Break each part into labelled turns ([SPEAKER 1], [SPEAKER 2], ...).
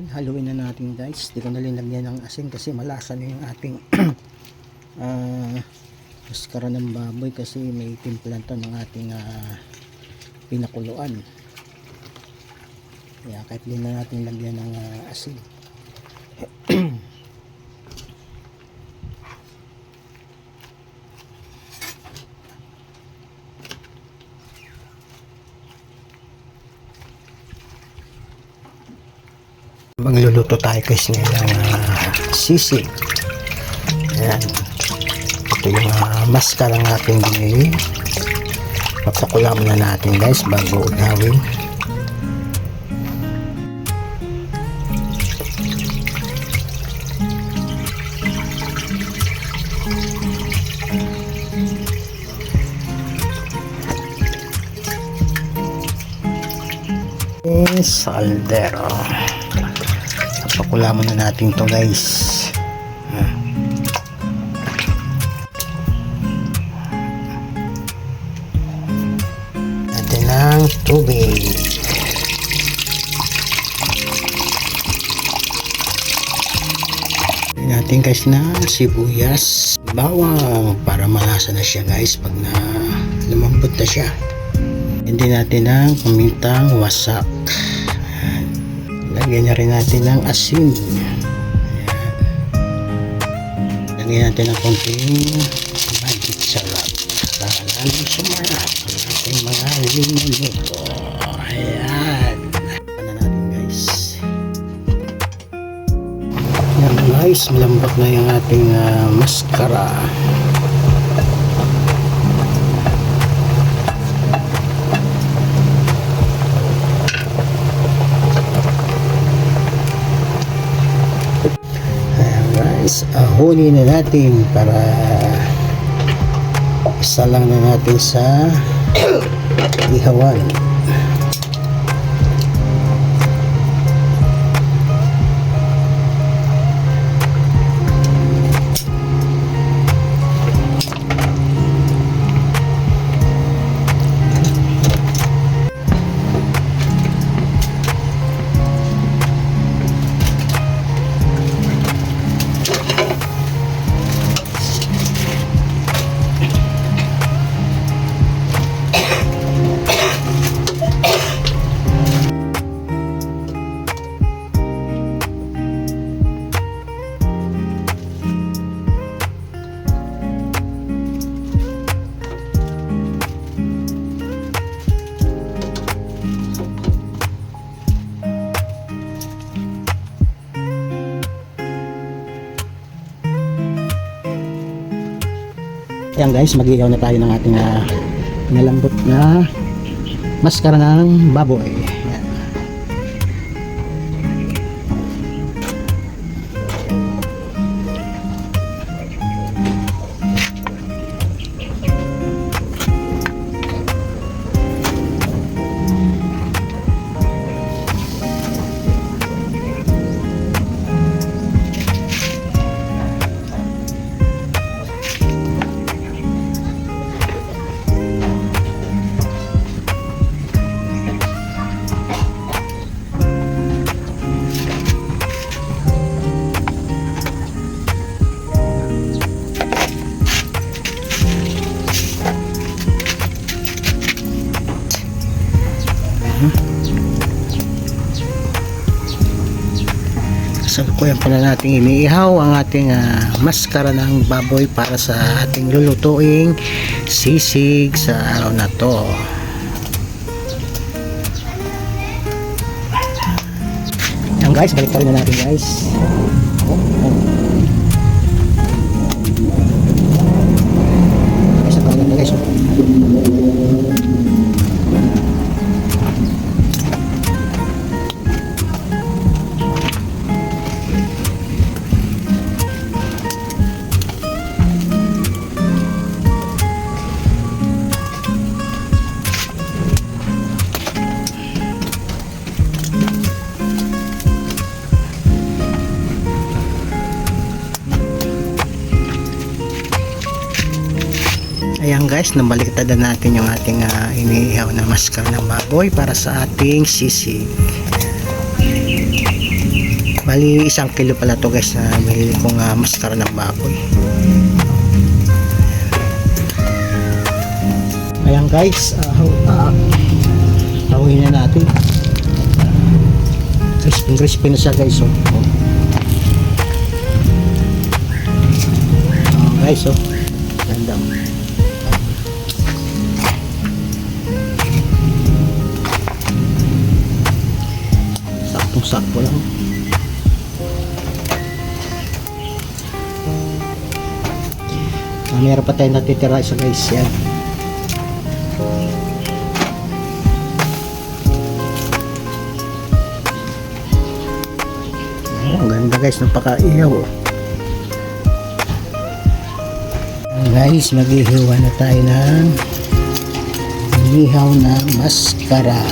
[SPEAKER 1] Yan, haluin na natin guys. Di ko na linagyan ng asin kasi malasa na yung ating maskara ng baboy kasi may timplan to ng ating pinakuluan. Kaya kahit di na natin lagyan ng asin. Magluluto tayo guys ngayon ng sisig. Ayan. Ito yung maskara ng ating binili. Papakulam na natin guys bago ugawin. Saldero. Pakulaman na natin to guys. Natin ng tubig. Natin guys na sibuyas, bawang para malasa na siya guys pag na lumambot na siya. Hindi natin ng pamintang wasak. Lagyan na rin natin ng asin. Ayan. Lagyan natin ng konting magic sarap para lalong sumarap ang ating mga linuto. Ayan. Ano natin guys. Ayan guys, malambot na yung ating maskara. Huli na natin para isa lang na natin sa ihawan. Ayan guys, mag-iihaw na tayo ng ating nalambot na maskara ng baboy. Ayan. Salukuyan pala natin iniihaw ang ating maskara ng baboy para sa ating lulutuing sisig sa araw na to. Yan guys, balik na natin guys. Isa pa lang guys. Ayan guys, nabaliktad na natin yung ating iniihaw na maskara ng baboy para sa ating sisig. Bali 1 kilo pala to guys na binili kong maskara ng baboy. Ayan guys, hawiin na natin. Crispy na siya guys. Guys, ganda. Saktong-sakto lang. Meron pa tayong natitira isa guys yan. Ang ganda guys, napaka-ihaw. Guys, maghihiwa na tayo ng ihaw na maskara.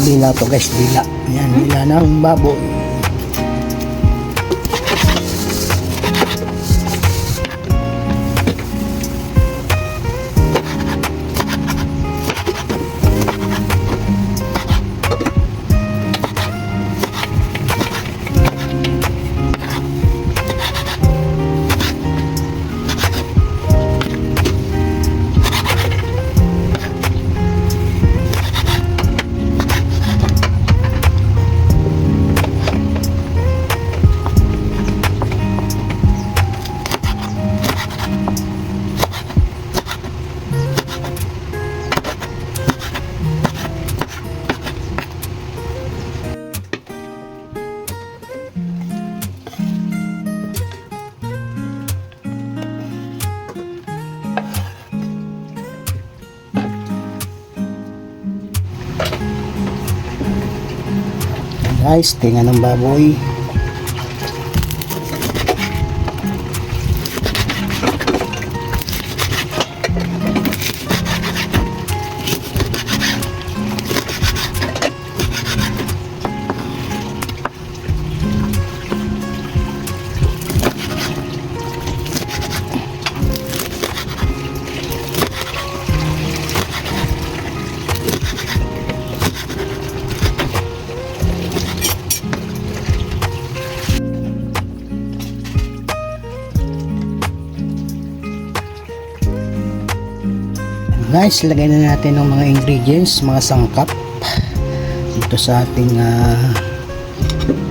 [SPEAKER 1] Dila to guys, dila. Yan, dila ng baboy. Guys, tinga ng baboy. Guys, lagay na natin ng mga ingredients, mga sangkap dito sa ating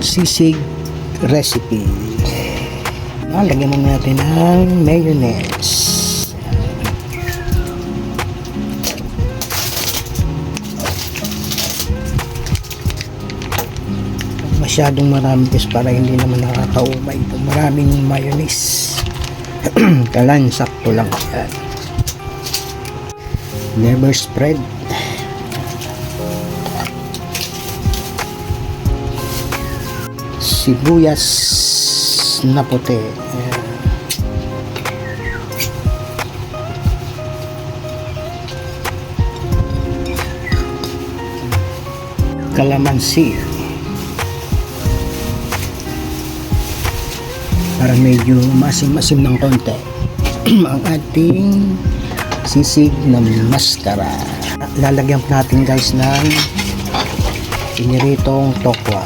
[SPEAKER 1] sisig recipe. Lagyan muna natin ng mayonnaise. Masyadong marami kasi para hindi naman nakakaumay ito. Maraming mayonnaise. Kalan, sakto lang yan. Never spread. Sibuyas na puti. Kalamansi. Para medyo masim-masim ng konti. Ang ating sisig na maskara. Lalagyan po natin guys ng piniritong tokwa.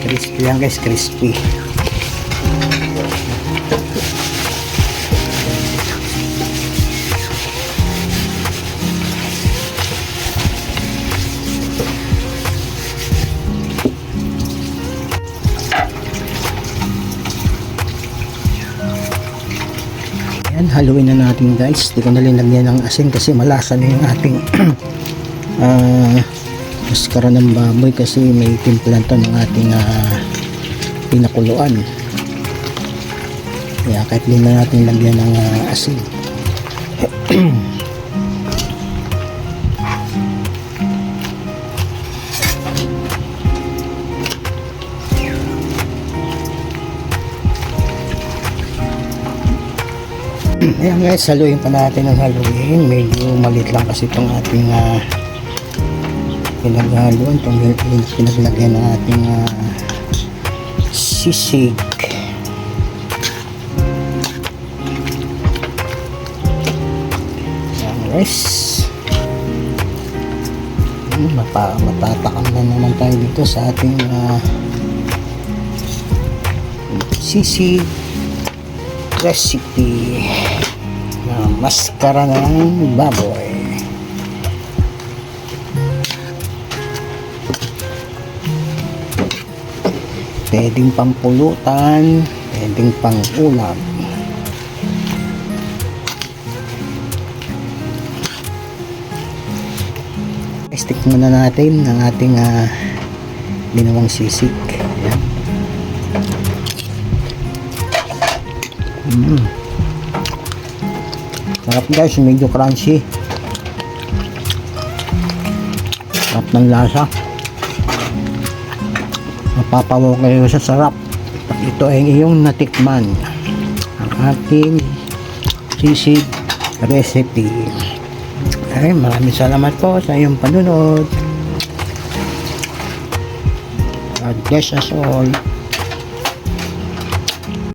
[SPEAKER 1] Crispy yan guys, crispy. Ayan, haluin na natin guys. Di ko na linagyan ng asin kasi malasa na yung ating maskara ng baboy kasi may timplan to ng ating pinakuluan. Kaya kahit di na natin lagyan ng asin. Ayan guys, haluin pa natin ng haluin. Medyo malit lang kasi itong ating pinaghaluan, itong pinaglagyan ng ating sisig. Ayan guys, matatakam na naman tayo dito sa ating sisig recipe na maskara ng baboy. Pwedeng pampulutan, pwedeng pang ulam. Stick muna natin ng ating ginawang sisig. Ayan. Sarap guys, medyo crunchy. Sarap ng lasa. Mapapawaw kayo sa sarap. Ito ay iyong natikman. Ang ating sisig recipe. Ay, maraming salamat po sa iyong panunod. God bless us all.